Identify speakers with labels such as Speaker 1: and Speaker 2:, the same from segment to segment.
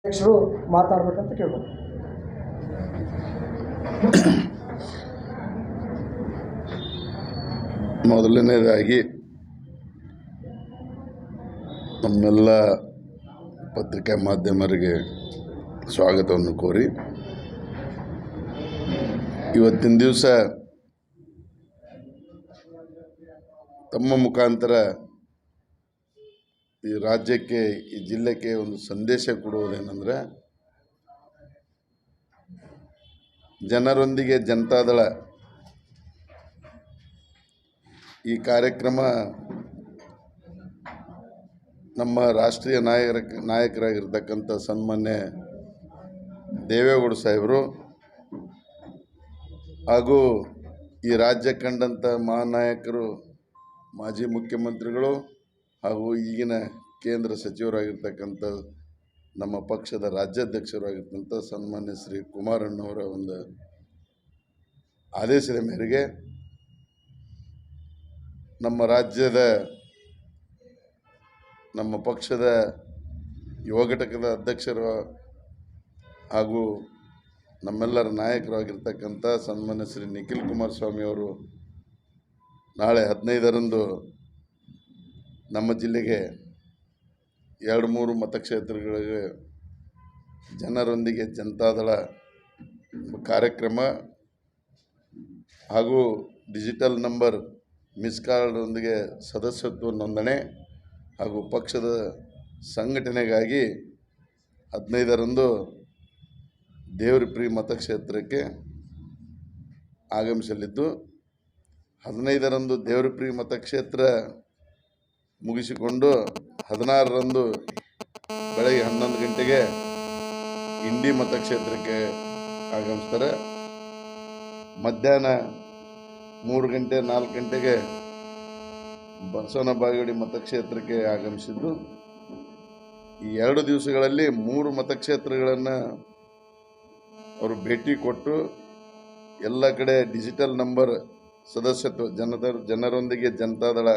Speaker 1: ಅಧ್ಯಕ್ಷರು ಮಾತಾಡಬೇಕಂತ ಕೇಳ್ಬೋದು.
Speaker 2: ಮೊದಲನೇದಾಗಿ ನಮ್ಮೆಲ್ಲ ಪತ್ರಿಕಾ ಮಾಧ್ಯಮರಿಗೆ ಸ್ವಾಗತವನ್ನು ಕೋರಿ, ಇವತ್ತಿನ ದಿವಸ ತಮ್ಮ ಮುಖಾಂತರ ಈ ರಾಜ್ಯಕ್ಕೆ, ಈ ಜಿಲ್ಲೆಗೆ ಒಂದು ಸಂದೇಶ ಕೊಡುವುದೇನೆಂದರೆ, ಜನರೊಂದಿಗೆ ಜನತಾದಳ ಈ ಕಾರ್ಯಕ್ರಮ ನಮ್ಮ ರಾಷ್ಟ್ರೀಯ ನಾಯಕರಾಗಿರ್ತಕ್ಕಂಥ ಸನ್ಮಾನ್ಯ ದೇವೇಗೌಡ ಸಾಹೇಬರು ಹಾಗೂ ಈ ರಾಜ್ಯ ಕಂಡಂಥ ಮಹಾನಾಯಕರು, ಮಾಜಿ ಮುಖ್ಯಮಂತ್ರಿಗಳು ಹಾಗೂ ಈಗಿನ ಕೇಂದ್ರ ಸಚಿವರಾಗಿರ್ತಕ್ಕಂಥ ನಮ್ಮ ಪಕ್ಷದ ರಾಜ್ಯಾಧ್ಯಕ್ಷರಾಗಿರ್ತಕ್ಕಂಥ ಸನ್ಮಾನ್ಯ ಶ್ರೀ ಕುಮಾರಣ್ಣವರ ಒಂದು ಆದೇಶದ ಮೇರೆಗೆ ನಮ್ಮ ರಾಜ್ಯದ, ನಮ್ಮ ಪಕ್ಷದ ಯುವ ಘಟಕದ ಅಧ್ಯಕ್ಷರು ಹಾಗೂ ನಮ್ಮೆಲ್ಲರ ನಾಯಕರಾಗಿರ್ತಕ್ಕಂಥ ಸನ್ಮಾನ್ಯ ಶ್ರೀ ನಿಖಿಲ್ ಕುಮಾರಸ್ವಾಮಿ ಅವರು ನಾಳೆ 15ರಂದು ನಮ್ಮ ಜಿಲ್ಲೆಗೆ 2-3 ಮತಕ್ಷೇತ್ರಗಳಿಗೆ ಜನರೊಂದಿಗೆ ಜನತಾದಳ ಕಾರ್ಯಕ್ರಮ ಹಾಗೂ ಡಿಜಿಟಲ್ ನಂಬರ್ ಮಿಸ್ ಕಾರ್ಡ್ನೊಂದಿಗೆ ಸದಸ್ಯತ್ವ ನೋಂದಣಿ ಹಾಗೂ ಪಕ್ಷದ ಸಂಘಟನೆಗಾಗಿ 15ರಂದು ದೇವರಪುರಿ ಮತಕ್ಷೇತ್ರಕ್ಕೆ ಆಗಮಿಸಲಿದ್ದು, 15ರಂದು ದೇವರಪುರಿ ಮತಕ್ಷೇತ್ರ ಮುಗಿಸಿಕೊಂಡು 16ರಂದು ಬೆಳಗ್ಗೆ 11 ಗಂಟೆಗೆ ಇಂಡಿ ಮತಕ್ಷೇತ್ರಕ್ಕೆ ಆಗಮಿಸ್ತಾರೆ. ಮಧ್ಯಾಹ್ನ 3 ಗಂಟೆ 4 ಗಂಟೆಗೆ ಬಸವನ ಬಾಗೇವಾಡಿ ಮತಕ್ಷೇತ್ರಕ್ಕೆ ಆಗಮಿಸಿದ್ದು, ಈ 2 ದಿವಸಗಳಲ್ಲಿ 3 ಮತಕ್ಷೇತ್ರಗಳನ್ನು ಅವರು ಭೇಟಿ ಕೊಟ್ಟು ಎಲ್ಲ ಕಡೆ ಡಿಜಿಟಲ್ ನಂಬರ್ ಸದಸ್ಯತ್ವ ಜನರೊಂದಿಗೆ ಜನತಾದಳ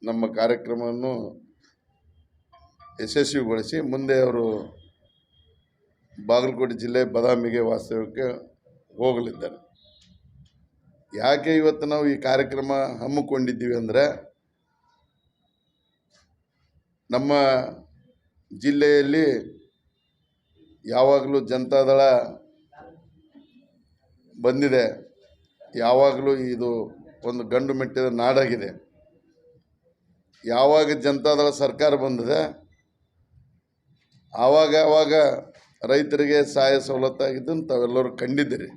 Speaker 2: ನಮ್ಮ ಕಾರ್ಯಕ್ರಮವನ್ನು ಯಶಸ್ವಿಗೊಳಿಸಿ ಮುಂದೆ ಅವರು ಬಾಗಲಕೋಟೆ ಜಿಲ್ಲೆ ಬದಾಮಿಗೆ ವಾಸ್ತವ್ಯಕ್ಕೆ ಹೋಗಲಿದ್ದಾರೆ. ಯಾಕೆ ಇವತ್ತು ನಾವು ಈ ಕಾರ್ಯಕ್ರಮ ಹಮ್ಮಿಕೊಂಡಿದ್ದೀವಿ ಅಂದರೆ, ನಮ್ಮ ಜಿಲ್ಲೆಯಲ್ಲಿ ಯಾವಾಗಲೂ ಜನತಾದಳ ಬಂದಿದೆ, ಯಾವಾಗಲೂ ಇದು ಒಂದು ಗಂಡು ಮೆಟ್ಟಿದ ನಾಡಾಗಿದೆ. ಯಾವಾಗ ಜನತಾದಳ ಸರ್ಕಾರ ಬಂದಿದೆ ಆವಾಗ ರೈತರಿಗೆ ಸಹಾಯ ಸವಲತ್ತಾಗಿದ್ದನ್ನು ತಾವೆಲ್ಲರೂ ಕಂಡಿದ್ದೀರಿ.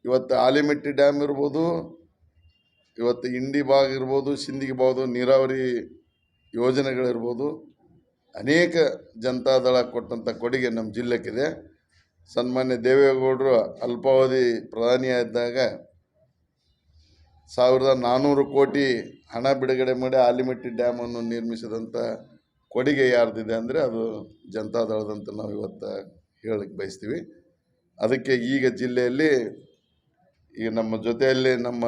Speaker 2: ಇವತ್ತು ಆಲಿಮೆಟ್ಟಿ ಡ್ಯಾಮ್ ಇರ್ಬೋದು, ಇವತ್ತು ಇಂಡಿ ಭಾಗ ಇರ್ಬೋದು, ಸಿಂದಗಿ ಭಾಗದ ನೀರಾವರಿ ಯೋಜನೆಗಳಿರ್ಬೋದು, ಅನೇಕ ಜನತಾದಳ ಕೊಟ್ಟಂಥ ಕೊಡುಗೆ ನಮ್ಮ ಜಿಲ್ಲೆಗಿದೆ. ಸನ್ಮಾನ್ಯ ದೇವೇಗೌಡರು ಅಲ್ಪಾವಧಿ ಪ್ರಧಾನಿಯಾಗಿದ್ದಾಗ 1400 ಕೋಟಿ ಹಣ ಬಿಡುಗಡೆ ಮಾಡಿ ಆಲಿಮೆಟ್ಟಿ ಡ್ಯಾಮನ್ನು ನಿರ್ಮಿಸಿದಂಥ ಕೊಡುಗೆ ಯಾರ್ದಿದೆ ಅಂದರೆ ಅದು ಜನತಾದಳದಂತ ನಾವು ಇವತ್ತು ಹೇಳಕ್ಕೆ ಬಯಸ್ತೀವಿ. ಅದಕ್ಕೆ ಈಗ ಜಿಲ್ಲೆಯಲ್ಲಿ ಈಗ ನಮ್ಮ ಜೊತೆಯಲ್ಲಿ ನಮ್ಮ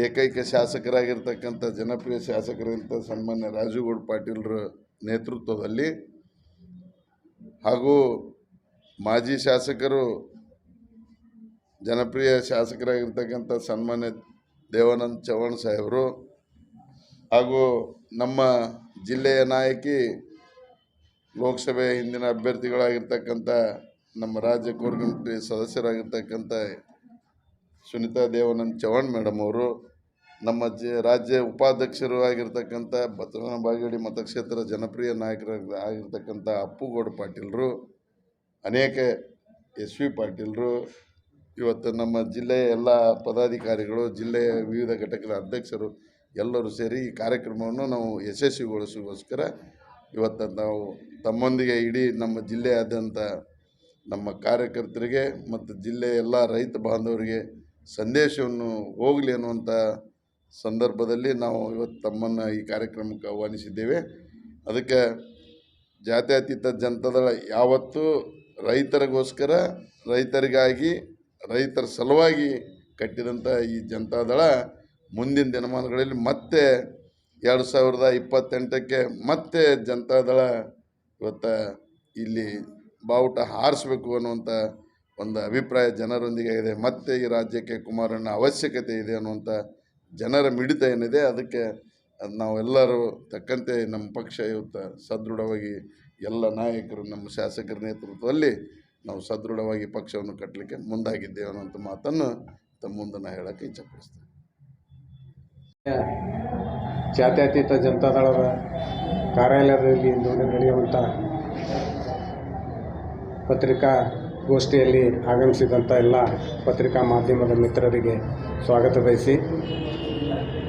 Speaker 2: ಏಕೈಕ ಶಾಸಕರಾಗಿರ್ತಕ್ಕಂಥ ಜನಪ್ರಿಯ ಶಾಸಕರಂಥ ಸನ್ಮಾನ್ಯ ರಾಜುಗೌಡ ಪಾಟೀಲ್ರ ನೇತೃತ್ವದಲ್ಲಿ ಹಾಗೂ ಮಾಜಿ ಶಾಸಕರು ಜನಪ್ರಿಯ ಶಾಸಕರಾಗಿರ್ತಕ್ಕಂಥ ಸನ್ಮಾನ್ಯ ದೇವಾನಂದ ಚವ್ಹಾಣ್ ಸಾಹೇಬರು ಹಾಗೂ ನಮ್ಮ ಜಿಲ್ಲೆಯ ನಾಯಕಿ, ಲೋಕಸಭೆ ಹಿಂದಿನ ಅಭ್ಯರ್ಥಿಗಳಾಗಿರ್ತಕ್ಕಂಥ ನಮ್ಮ ರಾಜ್ಯ ಕೋರ್ ಕಮಿಟಿ ಸದಸ್ಯರಾಗಿರ್ತಕ್ಕಂಥ ಸುನೀತಾ ದೇವಾನಂದ ಚವ್ಹಾಣ್ ಮೇಡಮ್ ಅವರು, ನಮ್ಮ ರಾಜ್ಯ ಉಪಾಧ್ಯಕ್ಷರು ಆಗಿರ್ತಕ್ಕಂಥ ಬಸವನ ಬಾಗೇವಾಡಿ ಮತಕ್ಷೇತ್ರ ಜನಪ್ರಿಯ ನಾಯಕರಾಗಿರ್ತಕ್ಕಂಥ ಅಪ್ಪುಗೌಡ ಪಾಟೀಲರು, ಅನೇಕ SV ಪಾಟೀಲರು, ಇವತ್ತು ನಮ್ಮ ಜಿಲ್ಲೆಯ ಎಲ್ಲ ಪದಾಧಿಕಾರಿಗಳು, ಜಿಲ್ಲೆಯ ವಿವಿಧ ಘಟಕದ ಅಧ್ಯಕ್ಷರು ಎಲ್ಲರೂ ಸೇರಿ ಈ ಕಾರ್ಯಕ್ರಮವನ್ನು ನಾವು ಯಶಸ್ವಿಗೊಳಿಸೋಗೋಸ್ಕರ ಇವತ್ತು ನಾವು ತಮ್ಮೊಂದಿಗೆ ಇಡೀ ನಮ್ಮ ಜಿಲ್ಲೆಯಾದ್ಯಂತ ನಮ್ಮ ಕಾರ್ಯಕರ್ತರಿಗೆ ಮತ್ತು ಜಿಲ್ಲೆಯ ಎಲ್ಲ ರೈತ ಬಾಂಧವರಿಗೆ ಸಂದೇಶವನ್ನು ಹೋಗಲಿ ಅನ್ನುವಂಥ ಸಂದರ್ಭದಲ್ಲಿ ನಾವು ಇವತ್ತು ತಮ್ಮನ್ನು ಈ ಕಾರ್ಯಕ್ರಮಕ್ಕೆ ಆಹ್ವಾನಿಸಿದ್ದೇವೆ. ಅದಕ್ಕೆ ಜಾತ್ಯತೀತ ಜನತಾದಳ ಯಾವತ್ತೂ ರೈತರಿಗೋಸ್ಕರ, ರೈತರಿಗಾಗಿ, ರೈತರ ಸಲುವಾಗಿ ಕಟ್ಟಿದಂಥ ಈ ಜನತಾದಳ ಮುಂದಿನ ದಿನಮಾನಗಳಲ್ಲಿ ಮತ್ತೆ 2028ಕ್ಕೆ ಮತ್ತೆ ಜನತಾದಳ ಇವತ್ತು ಇಲ್ಲಿ ಬಾವುಟ ಹಾರಿಸ್ಬೇಕು ಅನ್ನುವಂಥ ಒಂದು ಅಭಿಪ್ರಾಯ ಜನರೊಂದಿಗೆ ಇದೆ. ಮತ್ತೆ ಈ ರಾಜ್ಯಕ್ಕೆ ಕುಮಾರಣ್ಣ ಅವಶ್ಯಕತೆ ಇದೆ ಅನ್ನುವಂಥ ಜನರ ಮಿಡಿತ ಏನಿದೆ, ಅದಕ್ಕೆ ನಾವೆಲ್ಲರೂ ತಕ್ಕಂತೆ ನಮ್ಮ ಪಕ್ಷ ಇವತ್ತು ಸದೃಢವಾಗಿ ಎಲ್ಲ ನಾಯಕರು, ನಮ್ಮ ಶಾಸಕರ ನೇತೃತ್ವದಲ್ಲಿ ನಾವು ಸದೃಢವಾಗಿ ಪಕ್ಷವನ್ನು ಕಟ್ಟಲಿಕ್ಕೆ ಮುಂದಾಗಿದ್ದೇವೆ ಅನ್ನೋಂಥ ಮಾತನ್ನು ತಮ್ಮ ಮುಂದೆ ನಾನು ಹೇಳೋಕ್ಕೆ ಇಚ್ಛಪಡಿಸ್ತೇನೆ.
Speaker 3: ಜಾತ್ಯತೀತ ಜನತಾದಳದ ಕಾರ್ಯಾಲಯದಲ್ಲಿ ಇಂದು ನಡೆಯುವಂಥ ಪತ್ರಿಕಾಗೋಷ್ಠಿಯಲ್ಲಿ ಆಗಮಿಸಿದಂಥ ಎಲ್ಲ ಪತ್ರಿಕಾ ಮಾಧ್ಯಮದ ಮಿತ್ರರಿಗೆ ಸ್ವಾಗತ ಬಯಸಿ,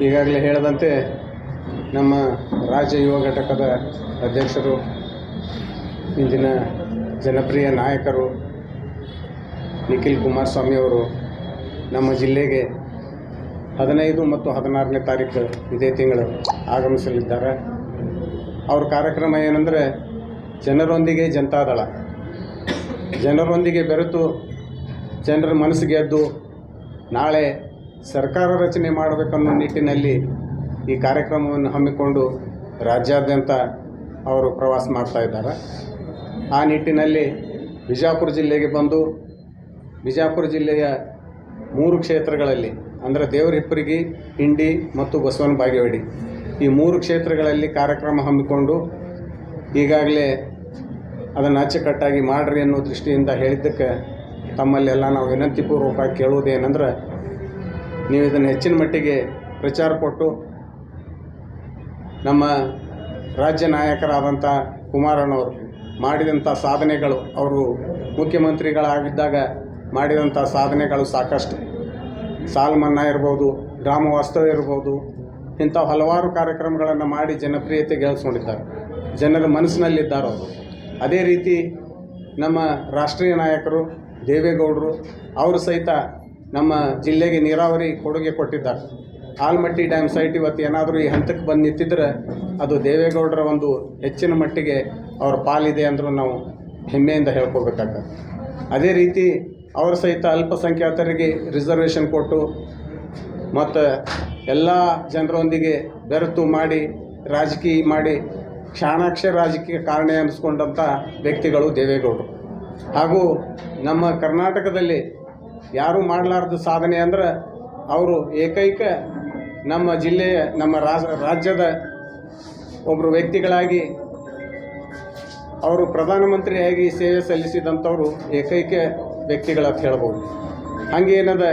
Speaker 3: ಈಗಾಗಲೇ ಹೇಳಿದಂತೆ ನಮ್ಮ ರಾಜ್ಯ ಯುವ ಘಟಕದ ಅಧ್ಯಕ್ಷರು, ಇಂದಿನ ಜನಪ್ರಿಯ ನಾಯಕರು ನಿಖಿಲ್ ಕುಮಾರಸ್ವಾಮಿಯವರು ನಮ್ಮ ಜಿಲ್ಲೆಗೆ 15 ಮತ್ತು 16ನೇ ತಾರೀಕು ಇದೇ ತಿಂಗಳು ಆಗಮಿಸಲಿದ್ದಾರೆ. ಅವ್ರ ಕಾರ್ಯಕ್ರಮ ಏನಂದರೆ ಜನರೊಂದಿಗೆ ಜನತಾದಳ, ಜನರೊಂದಿಗೆ ಬೆರೆತು ಜನರ ಮನಸ್ಸು ಗೆದ್ದು ನಾಳೆ ಸರ್ಕಾರ ರಚನೆ ಮಾಡಬೇಕನ್ನೋ ನಿಟ್ಟಿನಲ್ಲಿ ಈ ಕಾರ್ಯಕ್ರಮವನ್ನು ಹಮ್ಮಿಕೊಂಡು ರಾಜ್ಯಾದ್ಯಂತ ಅವರು ಪ್ರವಾಸ ಮಾಡ್ತಾ ಇದ್ದಾರೆ. ಆ ನಿಟ್ಟಿನಲ್ಲಿ ಬಿಜಾಪುರ ಜಿಲ್ಲೆಗೆ ಬಂದು ಬಿಜಾಪುರ ಜಿಲ್ಲೆಯ 3 ಕ್ಷೇತ್ರಗಳಲ್ಲಿ ಅಂದರೆ ದೇವರಹಿಪ್ಪರಗಿ, ಇಂಡಿ ಮತ್ತು ಬಸವನ ಬಾಗೇವಾಡಿ ಈ 3 ಕ್ಷೇತ್ರಗಳಲ್ಲಿ ಕಾರ್ಯಕ್ರಮ ಹಮ್ಮಿಕೊಂಡು ಈಗಾಗಲೇ ಅದನ್ನು ಅಚ್ಚುಕಟ್ಟಾಗಿ ಮಾಡಿರಿ ಅನ್ನೋ ದೃಷ್ಟಿಯಿಂದ ಹೇಳಿದ್ದಕ್ಕೆ ತಮ್ಮಲ್ಲೆಲ್ಲ ನಾವು ವಿನಂತಿಪೂರ್ವಕವಾಗಿ ಕೇಳುವುದೇನೆಂದ್ರೆ, ನೀವು ಇದನ್ನು ಹೆಚ್ಚಿನ ಮಟ್ಟಿಗೆ ಪ್ರಚಾರ ಕೊಟ್ಟು ನಮ್ಮ ರಾಜ್ಯ ನಾಯಕರಾದಂಥ ಕುಮಾರಣ್ಣವರು ಮಾಡಿದಂಥ ಸಾಧನೆಗಳು, ಅವರು ಮುಖ್ಯಮಂತ್ರಿಗಳಾಗಿದ್ದಾಗ ಮಾಡಿದಂಥ ಸಾಧನೆಗಳು ಸಾಕಷ್ಟು, ಸಾಲ ಮನ್ನಾ ಇರ್ಬೋದು, ಗ್ರಾಮ ವಾಸ್ತವ್ಯ ಇರ್ಬೋದು, ಇಂಥ ಹಲವಾರು ಕಾರ್ಯಕ್ರಮಗಳನ್ನು ಮಾಡಿ ಜನಪ್ರಿಯತೆ ಗಳಿಸ್ಕೊಂಡಿದ್ದಾರೆ, ಜನರ ಮನಸ್ಸಿನಲ್ಲಿದ್ದಾರೆ ಅವರು. ಅದೇ ರೀತಿ ನಮ್ಮ ರಾಷ್ಟ್ರೀಯ ನಾಯಕರು ದೇವೇಗೌಡರು ಅವರು ಸಹಿತ ನಮ್ಮ ಜಿಲ್ಲೆಗೆ ನೀರಾವರಿ ಕೊಡುಗೆ ಕೊಟ್ಟಿದ್ದಾರೆ. ಆಲ್ಮಟ್ಟಿ ಡ್ಯಾಮ್ ಸೈಟ್ ಇವತ್ತು ಏನಾದರೂ ಈ ಹಂತಕ್ಕೆ ಬಂದು ನಿಂತಿದ್ರೆ ಅದು ದೇವೇಗೌಡರ ಒಂದು ಹೆಚ್ಚಿನ ಮಟ್ಟಿಗೆ ಅವರ ಪಾಲಿದೆ ಅಂದರೂ ನಾವು ಹೆಮ್ಮೆಯಿಂದ ಹೇಳ್ಕೋಬೇಕಾಗ್ತದೆ. ಅದೇ ರೀತಿ ಅವರು ಸಹಿತ ಅಲ್ಪಸಂಖ್ಯಾತರಿಗೆ ರಿಸರ್ವೇಷನ್ ಕೊಟ್ಟು ಮತ್ತು ಎಲ್ಲ ಜನರೊಂದಿಗೆ ಬೆರೆತು ಮಾಡಿ ರಾಜಕೀಯ ಮಾಡಿ ಕ್ಷಾಣಾಕ್ಷ ರಾಜಕೀಯ ಕಾರಣ ಅನ್ನಿಸ್ಕೊಂಡಂಥ ವ್ಯಕ್ತಿಗಳು ದೇವೇಗೌಡರು. ಹಾಗೂ ನಮ್ಮ ಕರ್ನಾಟಕದಲ್ಲಿ ಯಾರೂ ಮಾಡಲಾರ್ದ ಸಾಧನೆ ಅಂದ್ರೆ ಅವರು ಏಕೈಕ ನಮ್ಮ ಜಿಲ್ಲೆಯ ನಮ್ಮ ರಾಜ್ಯದ ಒಬ್ಬರು ವ್ಯಕ್ತಿಗಳಾಗಿ ಅವರು ಪ್ರಧಾನಮಂತ್ರಿಯಾಗಿ ಸೇವೆ ಸಲ್ಲಿಸಿದಂಥವರು ಏಕೈಕ ವ್ಯಕ್ತಿಗಳಂತ ಹೇಳ್ಬೋದು. ಹಾಗೇನದ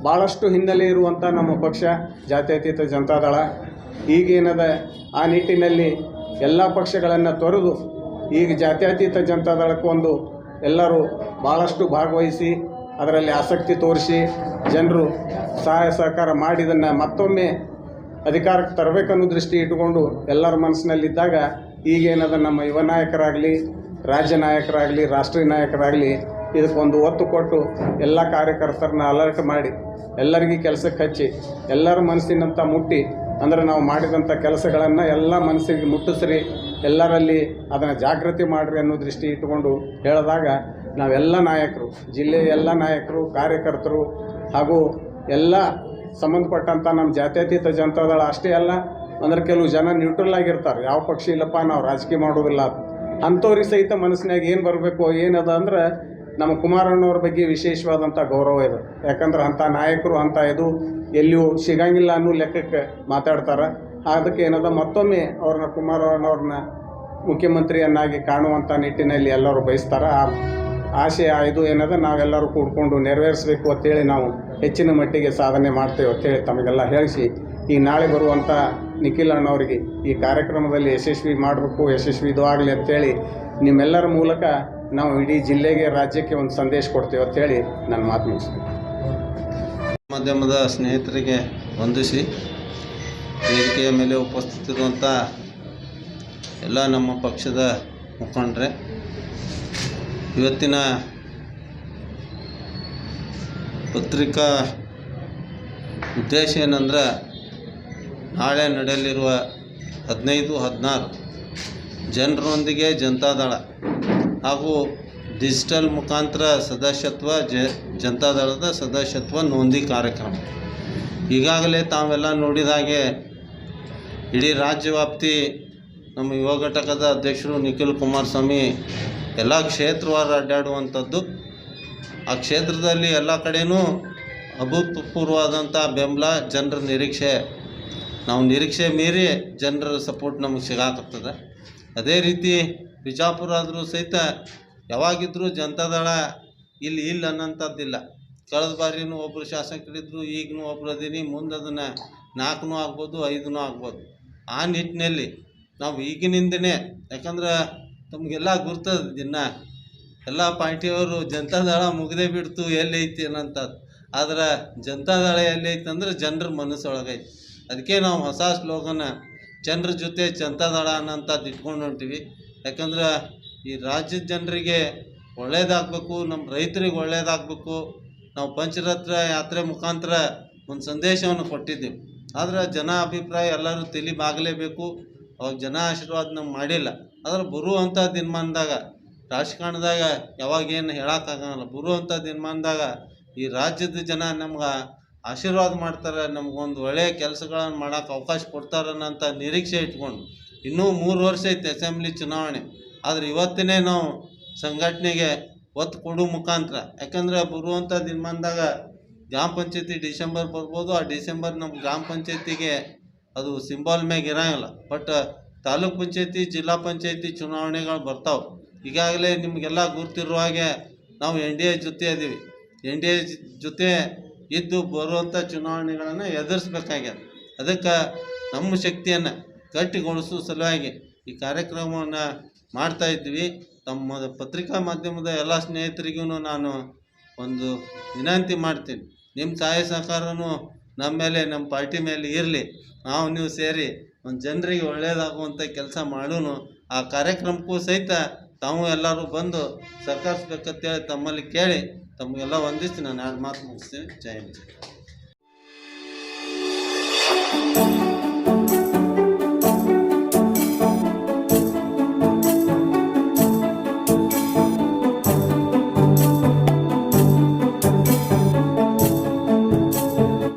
Speaker 3: ಭಾಳಷ್ಟು ಹಿನ್ನೆಲೆ ಇರುವಂಥ ನಮ್ಮ ಪಕ್ಷ ಜಾತ್ಯತೀತ ಜನತಾದಳ ಈಗೇನದ ಆ ನಿಟ್ಟಿನಲ್ಲಿ ಎಲ್ಲ ಪಕ್ಷಗಳನ್ನು ತೊರೆದು ಈಗ ಜಾತ್ಯತೀತ ಜನತಾದಳಕ್ಕೊಂದು ಎಲ್ಲರೂ ಭಾಳಷ್ಟು ಭಾಗವಹಿಸಿ ಅದರಲ್ಲಿ ಆಸಕ್ತಿ ತೋರಿಸಿ ಜನರು ಸಹಾಯ ಸಹಕಾರ ಮಾಡಿದ್ದನ್ನು ಮತ್ತೊಮ್ಮೆ ಅಧಿಕಾರಕ್ಕೆ ತರಬೇಕನ್ನೋ ದೃಷ್ಟಿ ಇಟ್ಟುಕೊಂಡು ಎಲ್ಲರ ಮನಸ್ಸಿನಲ್ಲಿದ್ದಾಗ ಈಗೇನದ ನಮ್ಮ ಯುವ ನಾಯಕರಾಗಲಿ, ರಾಜ್ಯ ನಾಯಕರಾಗಲಿ, ರಾಷ್ಟ್ರೀಯ ನಾಯಕರಾಗಲಿ ಇದಕ್ಕೊಂದು ಒತ್ತು ಕೊಟ್ಟು ಎಲ್ಲ ಕಾರ್ಯಕರ್ತರನ್ನ ಅಲರ್ಟ್ ಮಾಡಿ ಎಲ್ಲರಿಗೂ ಕೆಲಸಕ್ಕೆ ಹಚ್ಚಿ ಎಲ್ಲರ ಮನಸ್ಸಿನಂತ ಮುಟ್ಟಿ, ಅಂದರೆ ನಾವು ಮಾಡಿದಂಥ ಕೆಲಸಗಳನ್ನು ಎಲ್ಲ ಮನಸ್ಸಿಗೆ ಮುಟ್ಟಿಸ್ರಿ, ಎಲ್ಲರಲ್ಲಿ ಅದನ್ನು ಜಾಗೃತಿ ಮಾಡಿರಿ ಅನ್ನೋ ದೃಷ್ಟಿ ಇಟ್ಟುಕೊಂಡು ಹೇಳಿದಾಗ ನಾವೆಲ್ಲ ನಾಯಕರು, ಜಿಲ್ಲೆಯ ಎಲ್ಲ ನಾಯಕರು, ಕಾರ್ಯಕರ್ತರು ಹಾಗೂ ಎಲ್ಲ ಸಂಬಂಧಪಟ್ಟಂಥ ನಮ್ಮ ಜಾತ್ಯತೀತ ಜನತಾದಳ ಅಷ್ಟೇ ಅಲ್ಲ, ಅಂದ್ರೆ ಕೆಲವು ಜನ ನ್ಯೂಟ್ರಲ್ ಆಗಿರ್ತಾರೆ, ಯಾವ ಪಕ್ಷ ಇಲ್ಲಪ್ಪ ನಾವು ರಾಜಕೀಯ ಮಾಡೋದಿಲ್ಲ ಅಂಥವ್ರಿಗೆ ಸಹಿತ ಮನಸ್ಸಿನಾಗ ಏನು ಬರಬೇಕು ಏನದ ಅಂದ್ರೆ ನಮ್ಮ ಕುಮಾರಣ್ಣವ್ರ ಬಗ್ಗೆ ವಿಶೇಷವಾದಂಥ ಗೌರವ ಇದೆ. ಯಾಕಂದ್ರೆ ಅಂಥ ನಾಯಕರು ಅಂಥ ಇದು ಎಲ್ಲಿಯೂ ಸಿಗಂಗಿಲ್ಲ ಅನ್ನೋ ಲೆಕ್ಕಕ್ಕೆ ಮಾತಾಡ್ತಾರೆ. ಅದಕ್ಕೆ ಏನದ ಮತ್ತೊಮ್ಮೆ ಅವ್ರನ್ನ ಕುಮಾರಣ್ಣವ್ರನ್ನ ಮುಖ್ಯಮಂತ್ರಿಯನ್ನಾಗಿ ಕಾಣುವಂಥ ನಿಟ್ಟಿನಲ್ಲಿ ಎಲ್ಲರೂ ಬಯಸ್ತಾರೆ. ಆ ಆಶಯ ಇದು ಏನದ ನಾವೆಲ್ಲರೂ ಕೂಡ್ಕೊಂಡು ನೆರವೇರಿಸಬೇಕು ಅಂತೇಳಿ ನಾವು ಹೆಚ್ಚಿನ ಮಟ್ಟಿಗೆ ಸಾಧನೆ ಮಾಡ್ತೇವೆ ಅಂತೇಳಿ ತಮಗೆಲ್ಲ ಹೇಳಿಸಿ, ಈ ನಾಳೆ ಬರುವಂಥ ನಿಖಿಲ್ ಅಣ್ಣವರಿಗೆ ಈ ಕಾರ್ಯಕ್ರಮದಲ್ಲಿ ಯಶಸ್ವಿ ಮಾಡಬೇಕು, ಯಶಸ್ವಿ ಇದು ಆಗಲಿ ಅಂಥೇಳಿ ನಿಮ್ಮೆಲ್ಲರ ಮೂಲಕ ನಾವು ಇಡೀ ಜಿಲ್ಲೆಗೆ, ರಾಜ್ಯಕ್ಕೆ ಒಂದು ಸಂದೇಶ ಕೊಡ್ತೇವೆ ಅಂತೇಳಿ ನನ್ನ ಮಾತು ಮುಗಿಸ್ತೀನಿ.
Speaker 4: ಮಾಧ್ಯಮದ ಸ್ನೇಹಿತರಿಗೆ ವಂದಿಸಿ, ವೇದಿಕೆಯ ಮೇಲೆ ಉಪಸ್ಥಿತರಿರುವಂಥ ಎಲ್ಲ ನಮ್ಮ ಪಕ್ಷದ ಮುಖಂಡರೇ, ಇವತ್ತಿನ ಪತ್ರಿಕಾ ಉದ್ದೇಶ ಏನಂದ್ರೆ ನಾಳೆ ನಡೆಯಲಿರುವ 15-16 ಜನರೊಂದಿಗೆ ಜನತಾದಳ ಹಾಗೂ ಡಿಜಿಟಲ್ ಮುಖಾಂತರ ಸದಸ್ಯತ್ವ ಜನತಾದಳದ ಸದಸ್ಯತ್ವ ನೋಂದಿ ಕಾರ್ಯಕ್ರಮ. ಈಗಾಗಲೇ ತಾವೆಲ್ಲ ನೋಡಿದ ಹಾಗೆ ಇಡೀ ರಾಜ್ಯ ವ್ಯಾಪ್ತಿ ನಮ್ಮ ಯುವ ಘಟಕದ ಅಧ್ಯಕ್ಷರು ನಿಖಿಲ್ ಕುಮಾರಸ್ವಾಮಿ ಎಲ್ಲ ಕ್ಷೇತ್ರವಾರು ಅಡ್ಡಾಡುವಂಥದ್ದು. ಆ ಕ್ಷೇತ್ರದಲ್ಲಿ ಎಲ್ಲ ಕಡೆಯೂ ಅಭೂತಪೂರ್ವವಾದಂಥ ಬೆಂಬಲ, ಜನರ ನಿರೀಕ್ಷೆ, ನಾವು ನಿರೀಕ್ಷೆ ಮೀರಿ ಜನರ ಸಪೋರ್ಟ್ ನಮಗೆ ಸಿಗಾಕತ್ತದೆ. ಅದೇ ರೀತಿ ಬಿಜಾಪುರ ಆದರೂ ಸಹಿತ ಯಾವಾಗಿದ್ದರೂ ಜನತಾದಳ ಇಲ್ಲ ಅನ್ನೋಂಥದ್ದಿಲ್ಲ. ಕಳೆದ ಬಾರಿನೂ ಒಬ್ಬರು ಶಾಸಕರಿದ್ದರು, ಈಗಲೂ ಒಬ್ಬರು ಅದೀನಿ, ಮುಂದೆ ಅದನ್ನು 4 ಆಗ್ಬೋದು, 5 ಆಗ್ಬೋದು. ಆ ನಿಟ್ಟಿನಲ್ಲಿ ನಾವು ಈಗಿನಿಂದನೇ, ಯಾಕಂದ್ರೆ ತಮಗೆಲ್ಲ ಗುರ್ತದ ದಿನ ಎಲ್ಲ ಪಾರ್ಟಿಯವರು ಜನತಾದಳ ಮುಗದೇ ಬಿಡ್ತು ಎಲ್ಲೈತಿ ಅನ್ನೋಂಥದ್ದು. ಆದ್ರೆ ಜನತಾದಳ ಎಲ್ಲೈತೆ ಅಂದ್ರೆ ಜನರ ಮನಸ್ಸೊಳಗೈತಿ. ಅದಕ್ಕೆ ನಾವು ಹೊಸ ಸ್ಲೋಗನ ಜನರ ಜೊತೆ ಜನತಾದಳ ಅನ್ನೋಂಥದ್ದು ಇಟ್ಕೊಂಡು ಹೊಂಟೀವಿ. ಯಾಕಂದ್ರೆ ಈ ರಾಜ್ಯದ ಜನರಿಗೆ ಒಳ್ಳೇದಾಗಬೇಕು, ನಮ್ಮ ರೈತರಿಗೆ ಒಳ್ಳೇದಾಗಬೇಕು. ನಾವು ಪಂಚರತ್ನ ಯಾತ್ರೆ ಮುಖಾಂತರ ಒಂದು ಸಂದೇಶವನ್ನು ಕೊಟ್ಟಿದ್ದೀವಿ. ಆದರೆ ಜನ ಅಭಿಪ್ರಾಯ ಎಲ್ಲರೂ ತಲೆ ಬಾಗಲೇಬೇಕು. ಅವಾಗ ಜನ ಆಶೀರ್ವಾದ ನಮ್ಗೆ ಮಾಡಿಲ್ಲ. ಆದ್ರೆ ಬರುವಂಥ ದಿನಮಾನದಾಗ ರಾಜಕಾರಣದಾಗ ಯಾವಾಗೇನು ಹೇಳೋಕ್ಕಾಗಲ್ಲ. ಬರುವಂಥ ದಿನಮಾನದಾಗ ಈ ರಾಜ್ಯದ ಜನ ನಮ್ಗೆ ಆಶೀರ್ವಾದ ಮಾಡ್ತಾರೆ, ನಮಗೊಂದು ಒಳ್ಳೆಯ ಕೆಲಸಗಳನ್ನು ಮಾಡೋಕೆ ಅವಕಾಶ ಕೊಡ್ತಾರೆ ಅನ್ನೋಂಥ ನಿರೀಕ್ಷೆ ಇಟ್ಕೊಂಡು ಇನ್ನೂ 3 ವರ್ಷ ಐತೆ ಅಸೆಂಬ್ಲಿ ಚುನಾವಣೆ. ಆದರೆ ಇವತ್ತೇ ನಾವು ಸಂಘಟನೆಗೆ ಒತ್ತು ಕೊಡೋ ಮುಖಾಂತರ, ಯಾಕಂದ್ರೆ ಬರುವಂಥ ದಿನಮಾನದಾಗ ಗ್ರಾಮ ಪಂಚಾಯತಿ ಡಿಸೆಂಬರ್ ಬರ್ಬೋದು. ಆ ಡಿಸೆಂಬರ್ ನಮ್ಮ ಗ್ರಾಮ ಪಂಚಾಯತಿಗೆ ಅದು ಸಿಂಬಾಲ್ ಮ್ಯಾಗ ಇರೋಂಗಿಲ್ಲ. ಬಟ್ ತಾಲೂಕು ಪಂಚಾಯತಿ, ಜಿಲ್ಲಾ ಪಂಚಾಯತಿ ಚುನಾವಣೆಗಳು ಬರ್ತಾವೆ. ಈಗಾಗಲೇ ನಿಮಗೆಲ್ಲ ಗುರ್ತಿರುವ ಹಾಗೆ ನಾವು NDA ಜೊತೆ ಇದ್ದೀವಿ. NDA ಜೊತೆ ಇದ್ದು ಬರುವಂಥ ಚುನಾವಣೆಗಳನ್ನು ಎದುರಿಸ್ಬೇಕಾಗ್ಯದ. ಅದಕ್ಕೆ ನಮ್ಮ ಶಕ್ತಿಯನ್ನು ಗಟ್ಟಿಗೊಳಿಸೋ ಸಲುವಾಗಿ ಈ ಕಾರ್ಯಕ್ರಮವನ್ನು ಮಾಡ್ತಾಯಿದ್ವಿ. ತಮ್ಮ ಪತ್ರಿಕಾ ಮಾಧ್ಯಮದ ಎಲ್ಲ ಸ್ನೇಹಿತರಿಗೂ ನಾನು ಒಂದು ವಿನಂತಿ ಮಾಡ್ತೀನಿ, ನಿಮ್ಮ ಸಹಾಯ ಸಹಕಾರನೂ ನಮ್ಮ ಮೇಲೆ, ನಮ್ಮ ಪಾರ್ಟಿ ಮೇಲೆ ಇರಲಿ. ನೀವು ಸೇರಿ ಒಂದು ಜನರಿಗೆ ಒಳ್ಳೆಯದಾಗುವಂಥ ಕೆಲಸ ಮಾಡೋಣ. ಆ ಕಾರ್ಯಕ್ರಮಕ್ಕೂ ಸಹಿತ ತಾವು ಎಲ್ಲರೂ ಬಂದು ಸಹಕರಿಸ್ಬೇಕಂತೇಳಿ ತಮ್ಮಲ್ಲಿ ಕೇಳಿ ತಮಗೆಲ್ಲ ವಂದಿಸಿ ನಾನು 2 ಮಾತು ಮುಗಿಸ್ತೀನಿ. ಜೈ ಹಿಂದ್.